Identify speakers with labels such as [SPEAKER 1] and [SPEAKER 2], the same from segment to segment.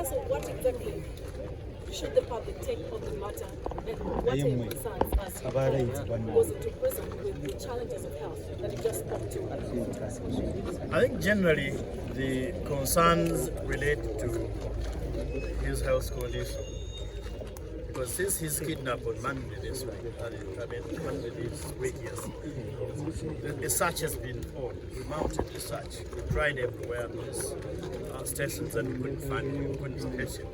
[SPEAKER 1] Council, what exactly should the public take on the matter, and what are your concerns as you goes into prison with the challenges of health that you just spoke to?
[SPEAKER 2] I think generally the concerns relate to his health condition. Because since he's kidnapped on Monday this week, Monday this week, yes, the search has been on. We mounted the search. We tried everywhere at these stations and we couldn't find him, we couldn't catch him.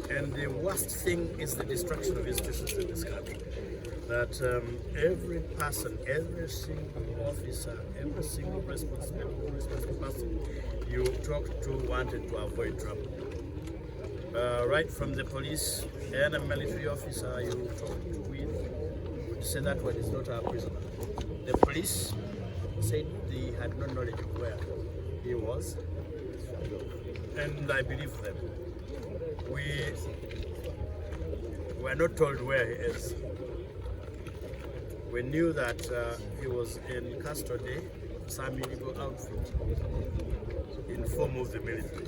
[SPEAKER 2] And the worst thing is the destruction of institutions in this country. That every person, every single officer, every single responsible person you talk to wanted to avoid trouble. Right from the police and a military officer you talk to would say that one is not our prisoner. The police said they had no knowledge of where he was, and I believe them. We were not told where he is. We knew that he was in custody, some illegal outfit, in form of the military.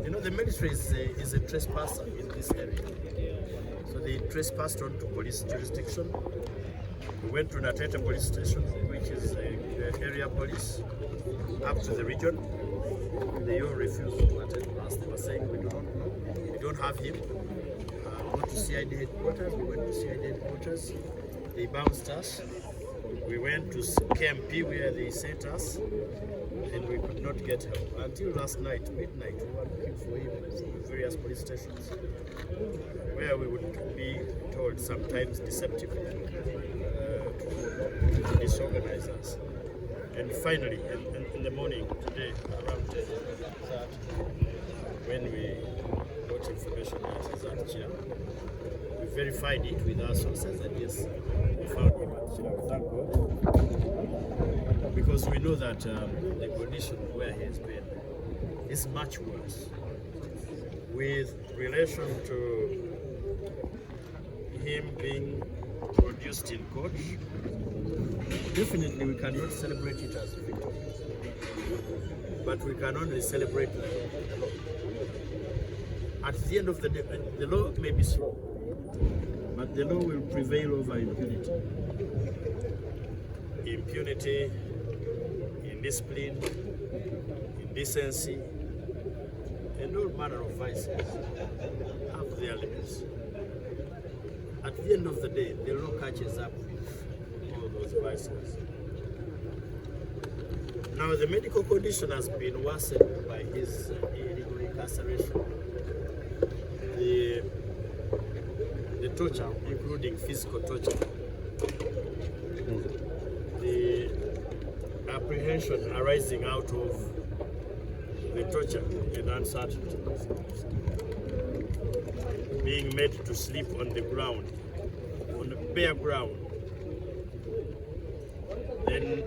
[SPEAKER 2] You know, the military is a trespasser in this area. So they trespassed onto police jurisdiction. We went to Natete police station, which is the area police, up to the region. They all refused to attend us. They were saying, we do not know, we don't have him. Go to CID headquarters. We went to CID headquarters. They bounced us. We went to KMP where they sent us, and we could not get help. Until last night, midnight, we were looking for him in various police stations, where we would be told sometimes deceptively to disorganize us. And finally, in the morning today, around 10, when we got information that he's at jail, we verified it with our sources, and yes, we found him at jail. Thank God. Because we know that the condition where he has been is much worse. With relation to him being produced in court, definitely we cannot celebrate it as a victory, but we can only celebrate the law. At the end of the day, the law may be slow, but the law will prevail over impunity. Impunity, indiscipline, indecency, and all manner of vices have their limits. At the end of the day, the law catches up with all those vices. Now, the medical condition has been worsened by his illegal incarceration. The torture, including physical torture, the apprehension arising out of the torture and uncertainty, being made to sleep on the ground, on the bare ground. Then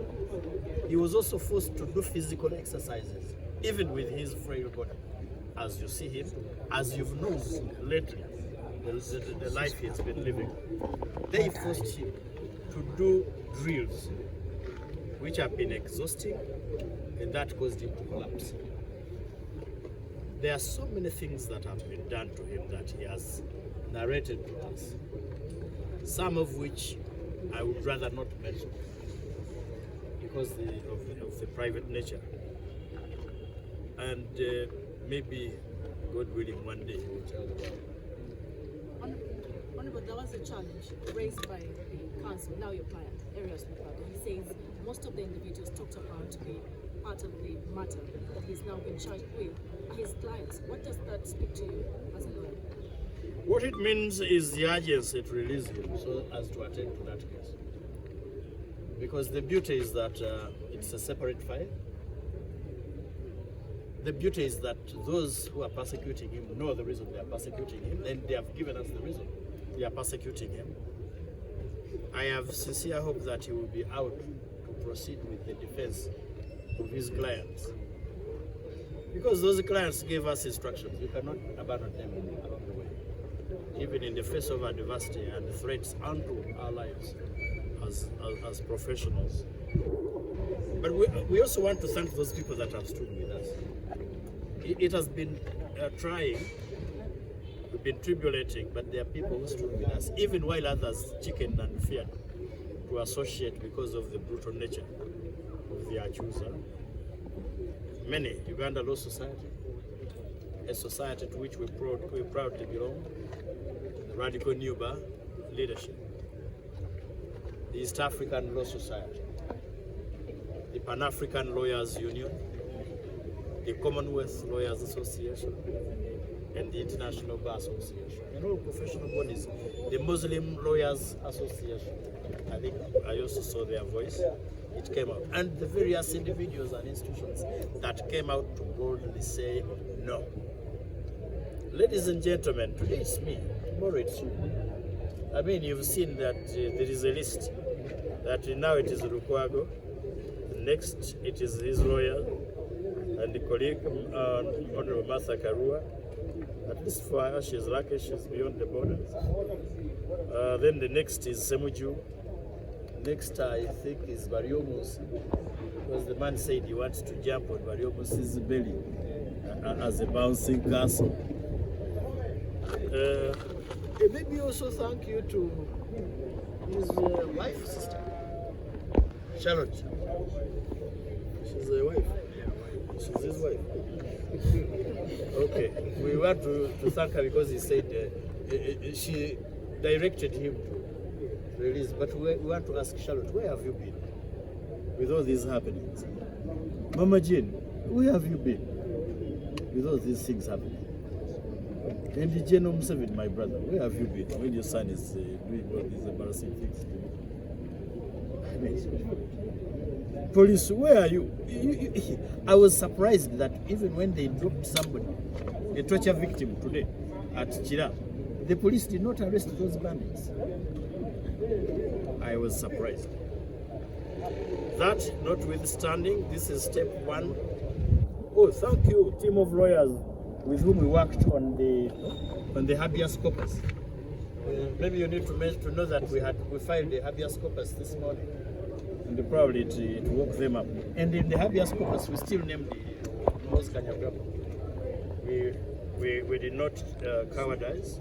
[SPEAKER 2] he was also forced to do physical exercises, even with his frail body. As you see him, as you've known lately, the life he has been living, they forced him to do drills, which have been exhausting, and that caused him to collapse. There are so many things that have been done to him that he has narrated to us, some of which I would rather not mention because of the private nature. And maybe, God willing, one day he will tell the world.
[SPEAKER 1] Honorable, there was a challenge raised by the council, now your client, Erias Lukwago. He says most of the individuals talked about to be part of the matter that he's now been charged with are his clients. What does that speak to you as a lawyer?
[SPEAKER 2] What it means is the urgency to release him so as to attend to that case. Because the beauty is that it's a separate file. The beauty is that those who are persecuting him know the reason they are persecuting him, and they have given us the reason they are persecuting him. I have sincere hope that he will be out to proceed with the defense of his clients. Because those clients gave us instructions. We cannot abandon them along the way, even in the face of adversity and threats unto our lives as professionals. But we also want to thank those people that have stood with us. It has been trying. We've been tribulating, but there are people who stood with us, even while others chickened and feared to associate because of the brutal nature of the accuser. Many, Uganda Law Society, a society to which we proudly belong, the Radical New Bar leadership, the East African Law Society, the Pan-African Lawyers Union, the Commonwealth Lawyers Association, and the International Bar Association, and all professional bodies, the Muslim Lawyers Association. I think I also saw their voice. It came out. And the various individuals and institutions that came out to boldly say no. Ladies and gentlemen, today it's me, tomorrow it's you. I mean, you've seen that there is a list, that now it is Lukwago, next it is his lawyer, and the colleague, Honorable Martha Karua. At least for her, she's lucky, she's beyond the borders. Then the next is Semuju. Next, I think, is Bariomus, because the man said he wants to jump on Bariomus's belly as a bouncing castle. Maybe also thank you to his wife, sister, Charlotte. She's a wife. She's his wife. Okay, we want to thank her because he said she directed him to release. But we want to ask Charlotte, where have you been with all these happenings? Mama Jane, where have you been with all these things happening? And the General Museveni, my brother, where have you been when your son is doing all these embarrassing things? Police, where are you? I was surprised that even when they dropped somebody, a torture victim today at Chira, the police did not arrest those bandits. I was surprised. That notwithstanding, this is step one. Oh, thank you, team of lawyers with whom we worked on the habeas corpus. Maybe you need to know that we filed the habeas corpus this morning. And probably it woke them up. And in the habeas corpus, we still named the Moses Kanyagama. We did not cowardize.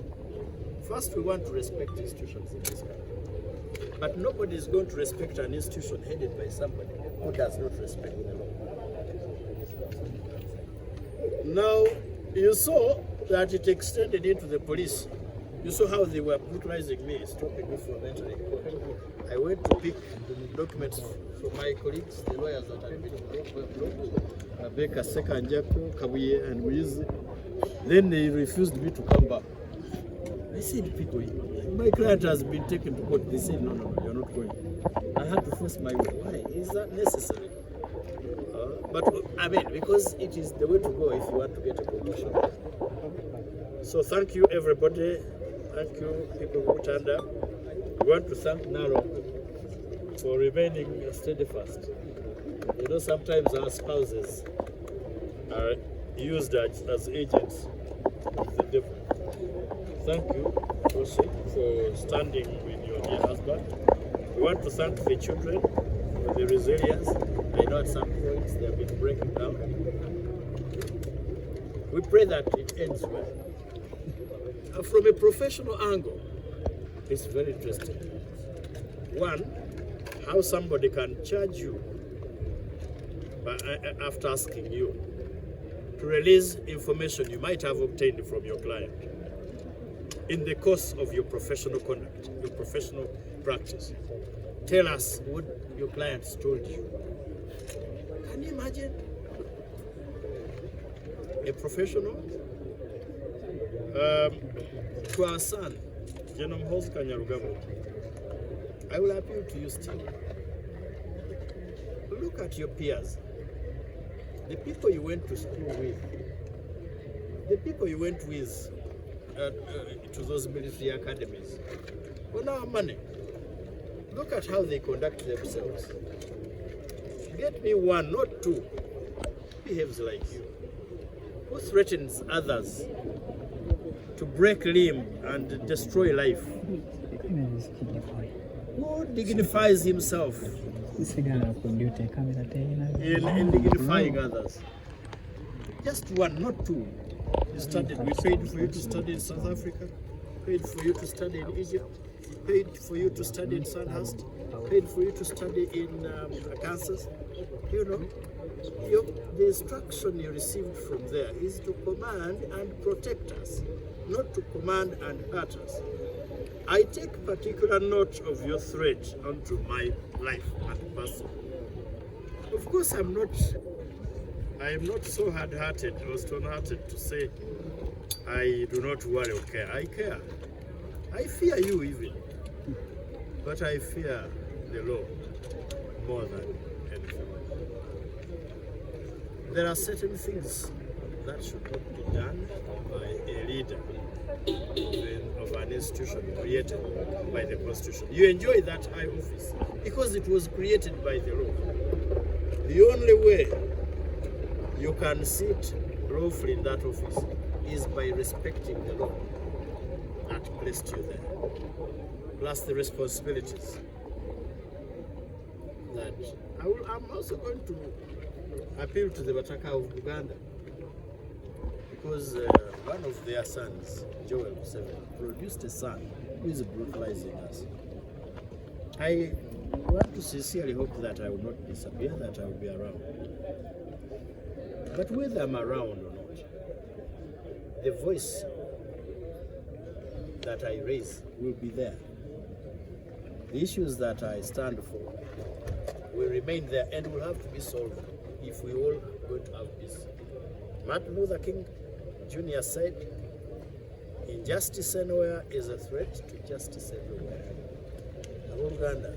[SPEAKER 2] First, we want to respect institutions in this country. But nobody is going to respect an institution headed by somebody who does not respect the law. Now, you saw that it extended into the police. You saw how they were brutalizing me, stopping me from entering court. I went to pick documents from my colleagues, the lawyers that had been blocked, Beka, Seka, Njako, Kabuye, and Wizi. Then they refused me to come back. I said, people, my client has been taken to court. They said, no, you're not going. I had to force my way. Why? Is that necessary? But I mean, because it is the way to go if you want to get a promotion. So thank you, everybody. Thank you, people who turned up. We want to thank Naro for remaining steadfast. You know, sometimes our spouses are used as agents of the devil. Thank you also for standing with your dear husband. We want to thank the children for the resilience. I know at some points they have been breaking down. We pray that it ends well. From a professional angle, it's very interesting. One, how somebody can charge you after asking you to release information you might have obtained from your client in the course of your professional conduct, your professional practice. Tell us what your clients told you. Can you imagine? A professional? To our son, General Moses Kanyarugabo, I will appeal to you still. Look at your peers. The people you went to school with, the people you went with to those military academies, on our money. Look at how they conduct themselves. Get me one, not two, behaves like you, who threatens others to break limb and destroy life, who dignifies himself in dignifying others. Just one, not two. You studied. We paid for you to study in South Africa, paid for you to study in Egypt, paid for you to study in Sandhurst, paid for you to study in Kansas. You know, the instruction you received from there is to command and protect us, not to command and hurt us. I take particular note of your threat onto my life and person. Of course, I am not so hard-hearted or stone-hearted to say I do not worry or care. I care. I fear you even, but I fear the law more than anything. There are certain things that should not be done by a leader of an institution created by the Constitution. You enjoy that high office because it was created by the law. The only way you can sit lawfully in that office is by respecting the law that placed you there, plus the responsibilities that I'm also going to appeal to the Bataka of Uganda, because one of their sons, Joel Museveni, produced a son who is brutalizing us. I want to sincerely hope that I will not disappear, that I will be around. But whether I'm around or not, the voice that I raise will be there. The issues that I stand for will remain there and will have to be solved if we all are going to have peace. Martin Luther King Jr. said, injustice anywhere is a threat to justice everywhere. Uganda,